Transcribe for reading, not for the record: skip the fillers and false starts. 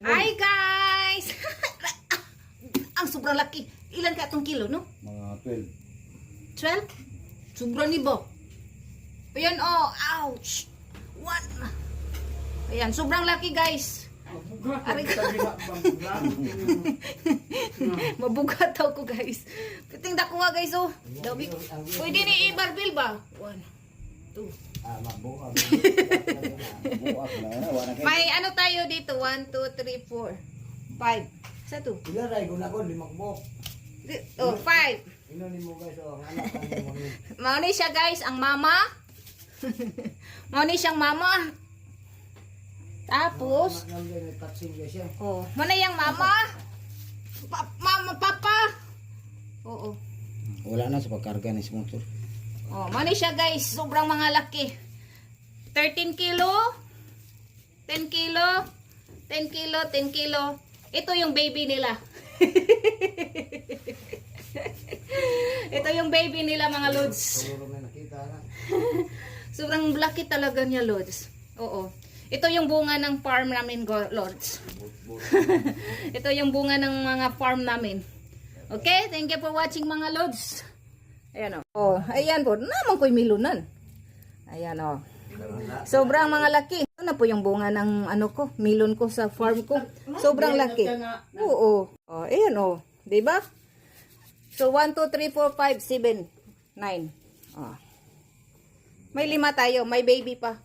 Hi guys! Ang sobrang laki. Ilan ka itong kilo, no? Mga 12. 12? Sobrang nibo. Ayan, oh. Ouch! What? Ayan, sobrang laki guys. Aray ka. Mabugat daw ko guys. Piting dakuha guys, oh. Dabi. Pwede ni i-barbell ba? 1, 2. Mabuak. May ano tayo dito? 1, 2, 3, 4, 5. Sa to? Ilan ray guna ko 5 buok. Oh, 5. Ino nimo guys oh, ang anak kan mo. Mauni siya guys, ang mama. Mauni siyang mama. Tapos, May touching guys yan. oh, mana yung mama? Mama, papa. Oo. Wala na sa pagkarga ni motor. Oh, mauni siya guys, sobrang mga laki. 13 kilo, 10 kilo, 10 kilo, 10 kilo. Ito yung baby nila. Ito yung baby nila mga lods. Siguro may nakita na. Sobrang laki talaga niya, Lods. Oo. Ito yung bunga ng farm namin, Lords. Ito yung bunga ng mga farm namin. Okay? Thank you for watching, mga Lods. Ayan o. Oh, ayan po. Naman ko'y milunan. Ayan o. Sobrang mga laki. Ito na po yung bunga ng ano ko, milon ko sa farm ko. Sobrang laki. Oo. Oh, ayan o. Diba? So, 1, 2, 3, 4, 5, 7, 9. Oh. May 5 tayo. May baby pa.